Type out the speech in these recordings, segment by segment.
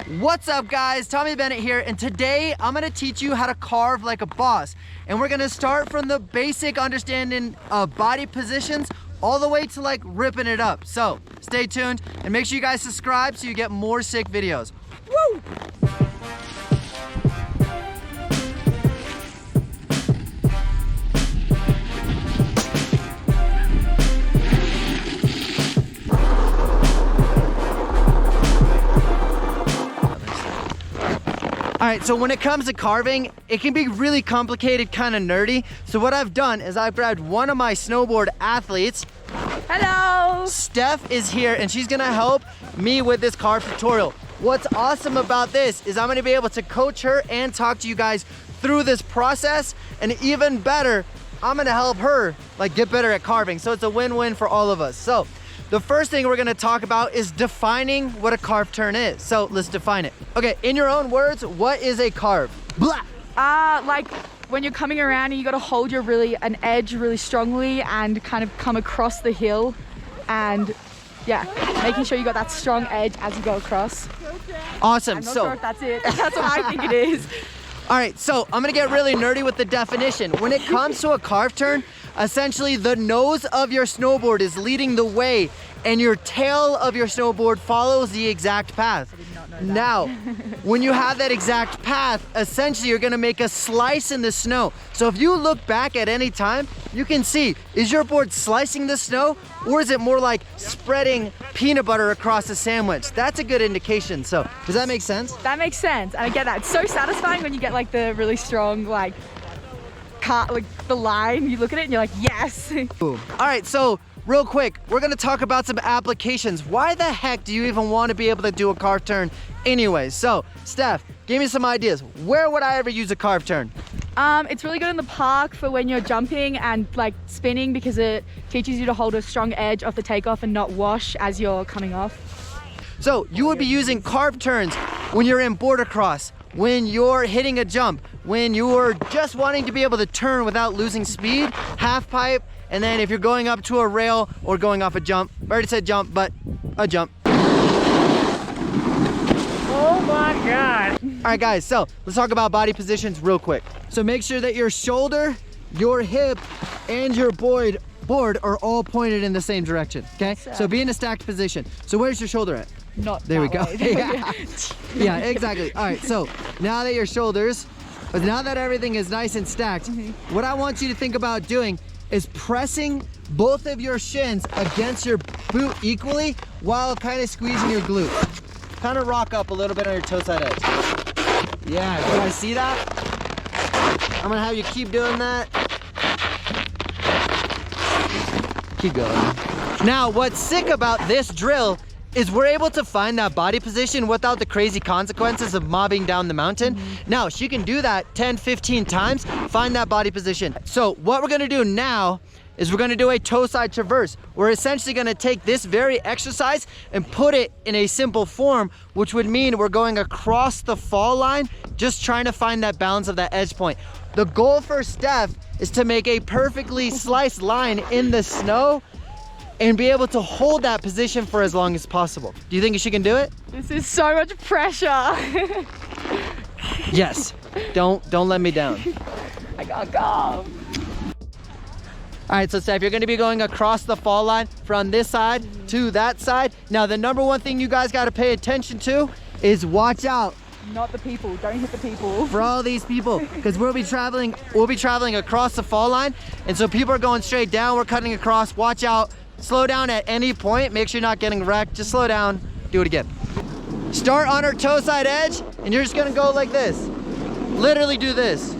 What's up guys, Tommy Bennett here, and today I'm gonna teach you how to carve like a boss. And we're gonna start from the basic understanding of body positions all the way to like ripping it up. So stay tuned and make sure you guys subscribe so you get more sick videos. Woo! All right, so when it comes to carving, it can be really complicated, kind of nerdy. So what I've done is I've grabbed one of my snowboard athletes. Hello! Steph is here and she's gonna help me with this carve tutorial. What's awesome about this is I'm gonna be able to coach her and talk to you guys through this process, and even better, I'm gonna help her like get better at carving. So it's a win-win for all of us. So the first thing we're gonna talk about is defining what a carve turn is. So let's define it. Okay, in your own words, what is a carve? Blah. Like when you're coming around and you gotta hold an edge really strongly and kind of come across the hill, and yeah, making sure you got that strong edge as you go across. Awesome. I'm not sure if that's it. That's what I think it is. All right, so I'm gonna get really nerdy with the definition. When it comes to a carve turn, essentially the nose of your snowboard is leading the way and your tail of your snowboard follows the exact path. I did not know that. Now, when you have that exact path, essentially you're gonna make a slice in the snow. So if you look back at any time, you can see, is your board slicing the snow or is it more like spreading peanut butter across a sandwich? That's a good indication. So does that make sense? That makes sense, and I get that. It's so satisfying when you get like the really strong like the line, you look at it and you're like, yes. Boom. All right, so real quick, we're gonna talk about some applications. Why the heck do you even want to be able to do a carve turn anyways? So, Steph, give me some ideas. Where would I ever use a carve turn? It's really good in the park for when you're jumping and like spinning, because it teaches you to hold a strong edge off the takeoff and not wash as you're coming off. So, you would be using carve turns when you're in border cross, when you're hitting a jump, when you're just wanting to be able to turn without losing speed, half pipe, and then if you're going up to a rail or going off a jump. I already said jump, but a jump. Oh my God. All right guys, so let's talk about body positions real quick. So make sure that your shoulder, your hip, and your board are all pointed in the same direction, okay? So be in a stacked position. So where's your shoulder at? Not there we go. Yeah. Yeah, exactly. All right, so now that your shoulders, now that everything is nice and stacked, what I want you to think about doing is pressing both of your shins against your boot equally while kind of squeezing your glute. Kind of rock up a little bit on your toe side edge. Yeah, can I see that? I'm gonna have you keep doing that. Keep going. Now, what's sick about this drill is we're able to find that body position without the crazy consequences of mobbing down the mountain. Now, she can do that 10, 15 times, find that body position. So what we're gonna do now is we're gonna do a toe side traverse. We're essentially gonna take this very exercise and put it in a simple form, which would mean we're going across the fall line, just trying to find that balance of that edge point. The goal for Steph is to make a perfectly sliced line in the snow and be able to hold that position for as long as possible. Do you think she can do it? This is so much pressure. Yes. Don't let me down. I gotta go. All right, so Steph, you're gonna be going across the fall line from this side to that side. Now, the number one thing you guys gotta pay attention to is watch out. Not the people, don't hit the people. For all these people, because we'll be traveling across the fall line, and so people are going straight down, we're cutting across, watch out. Slow down at any point, make sure you're not getting wrecked, just slow down, do it again. Start on her toe side edge, and you're just gonna go like this. Literally do this.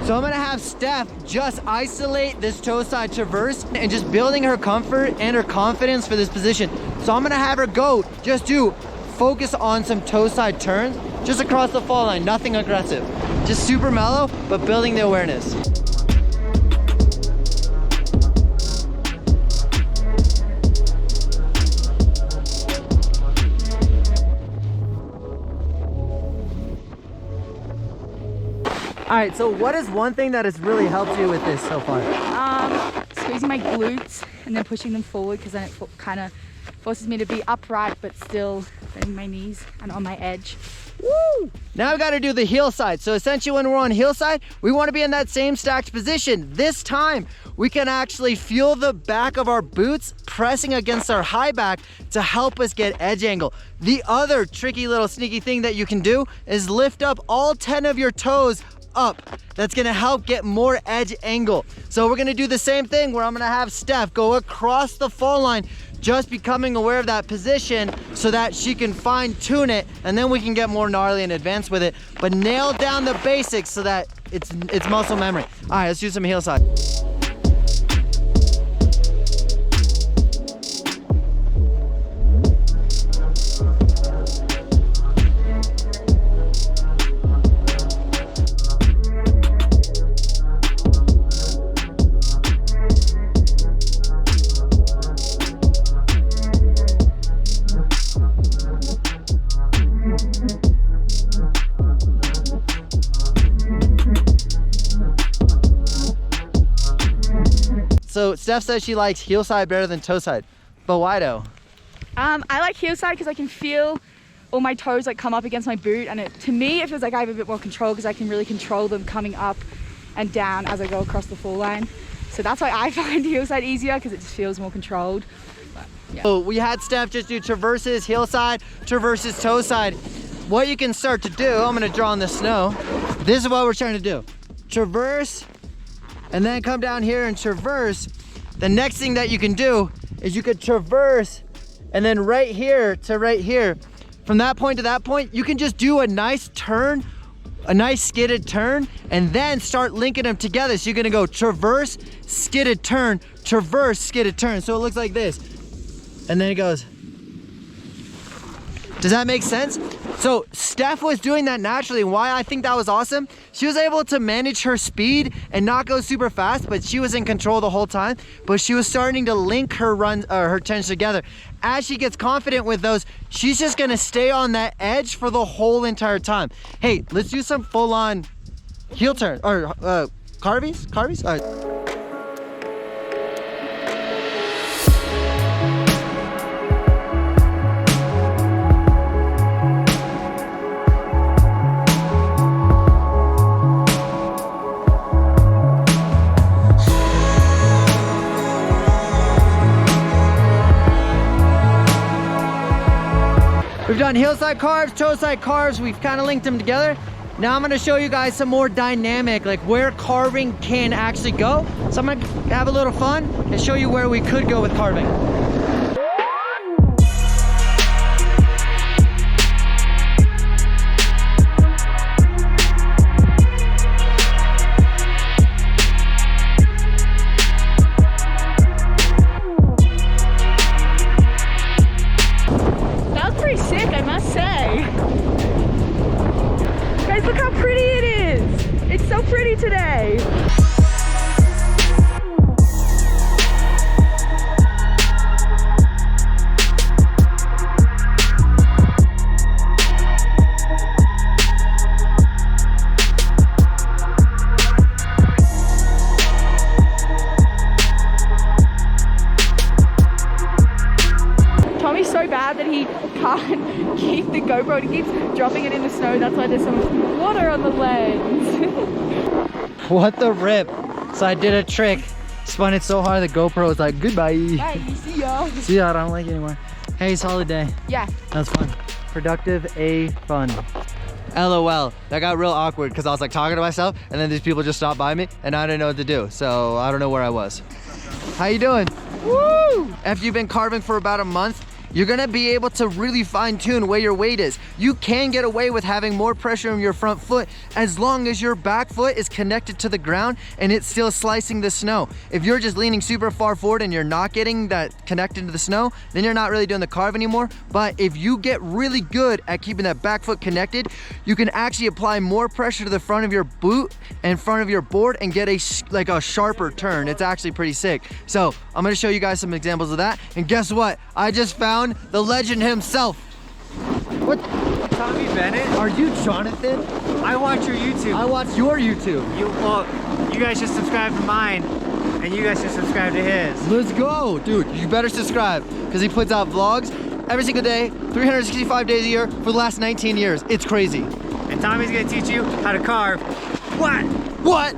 So I'm gonna have Steph just isolate this toe side traverse and just building her comfort and her confidence for this position. So I'm gonna have her go, just do focus on some toe side turns, just across the fall line, nothing aggressive. Just super mellow, but building the awareness. All right, so what is one thing that has really helped you with this so far? Squeezing my glutes and then pushing them forward, because then it kind of forces me to be upright but still bending my knees and on my edge. Woo! Now we got to do the heel side. So essentially when we're on heel side, we want to be in that same stacked position. This time we can actually feel the back of our boots pressing against our high back to help us get edge angle. The other tricky little sneaky thing that you can do is lift up all 10 of your toes up. That's gonna help get more edge angle. So we're gonna do the same thing where I'm gonna have Steph go across the fall line, just becoming aware of that position so that she can fine tune it, and then we can get more gnarly and advanced with it, but nail down the basics so that it's muscle memory. All right, let's do some heel side. So Steph says she likes heel side better than toe side, but why though? I like heel side because I can feel all my toes like come up against my boot, and to me it feels like I have a bit more control because I can really control them coming up and down as I go across the fall line. So that's why I find heel side easier, because it just feels more controlled. But, yeah. So we had Steph just do traverses, heel side, traverses, toe side. What you can start to do, I'm gonna draw in the snow. This is what we're trying to do. Traverse, and then come down here and traverse. The next thing that you can do is you could traverse, and then right here to right here. From that point to that point, you can just do a nice turn, a nice skidded turn, and then start linking them together. So you're gonna go traverse, skidded turn, traverse, skidded turn. So it looks like this. And then it goes. Does that make sense? So Steph was doing that naturally. Why I think that was awesome, she was able to manage her speed and not go super fast, but she was in control the whole time. But she was starting to link her runs, her turns together. As she gets confident with those, she's just gonna stay on that edge for the whole entire time. Hey, let's do some full-on heel turn, or carvies? Carvies? All right. We've done heel side carves, toe side carves. We've kind of linked them together. Now I'm gonna show you guys some more dynamic, like where carving can actually go. So I'm gonna have a little fun and show you where we could go with carving. Look how pretty it is. It's so pretty today. Tommy's so bad that he can't keep the GoPro. He keeps dropping it in the snow. That's why there's some water on the lens. What the rip? So I did a trick, spun it so hard the GoPro was like, goodbye. Hey, see ya. See ya, I don't like it anymore. Hey, solid day. Yeah. That was fun. Productive, fun. LOL. That got real awkward because I was like talking to myself, and then these people just stopped by me and I didn't know what to do. So I don't know where I was. How you doing? Woo! After you've been carving for about a month, you're gonna be able to really fine tune where your weight is. You can get away with having more pressure on your front foot as long as your back foot is connected to the ground and it's still slicing the snow. If you're just leaning super far forward and you're not getting that connected to the snow, then you're not really doing the carve anymore. But if you get really good at keeping that back foot connected, you can actually apply more pressure to the front of your boot and front of your board and get a sharper turn. It's actually pretty sick. So I'm gonna show you guys some examples of that. And guess what? I just found the legend himself. What? Tommy Bennett? Are you Jonathan? I watch your YouTube. I watch your YouTube. You guys should subscribe to mine, and you guys should subscribe to his. Let's go. Dude, you better subscribe because he puts out vlogs every single day, 365 days a year for the last 19 years. It's crazy. And Tommy's gonna teach you how to carve. What? What?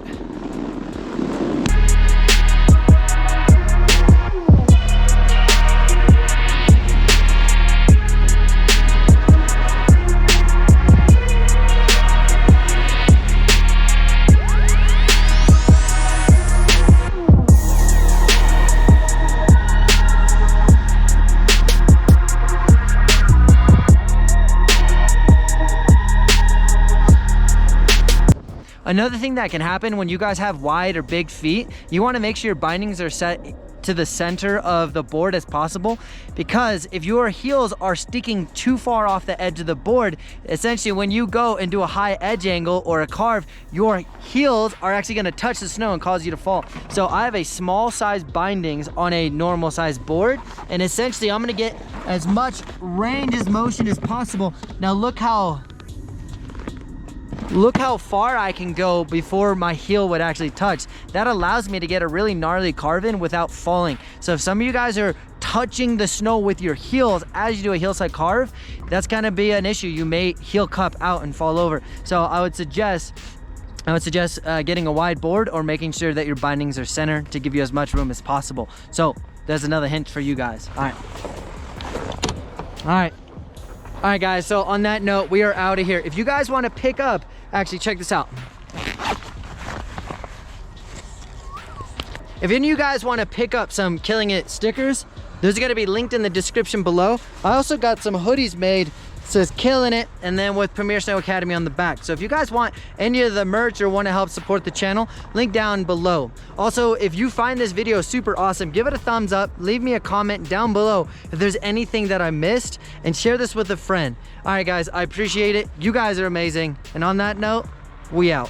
Another thing that can happen when you guys have wide or big feet, you want to make sure your bindings are set to the center of the board as possible, because if your heels are sticking too far off the edge of the board, essentially when you go and do a high edge angle or a carve, your heels are actually going to touch the snow and cause you to fall. So I have a small size bindings on a normal size board, and essentially I'm going to get as much range as motion as possible. Now look how far I can go before my heel would actually touch. That allows me to get a really gnarly carve in without falling. So if some of you guys are touching the snow with your heels as you do a heel side carve, that's gonna be an issue. You may heel cup out and fall over. So I would suggest getting a wide board or making sure that your bindings are centered to give you as much room as possible. So there's another hint for you guys. All right guys, so on that note, we are out of here. If you guys want to pick up, actually check this out. If any of you guys want to pick up some Killing It stickers, those are going to be linked in the description below. I also got some hoodies made. It says Killing It, and then with Premier Snow Academy on the back. So if you guys want any of the merch or want to help support the channel, link down below. Also, if you find this video super awesome, give it a thumbs up, leave me a comment down below if there's anything that I missed, and share this with a friend. All right guys, I appreciate it. You guys are amazing. And on that note, we out.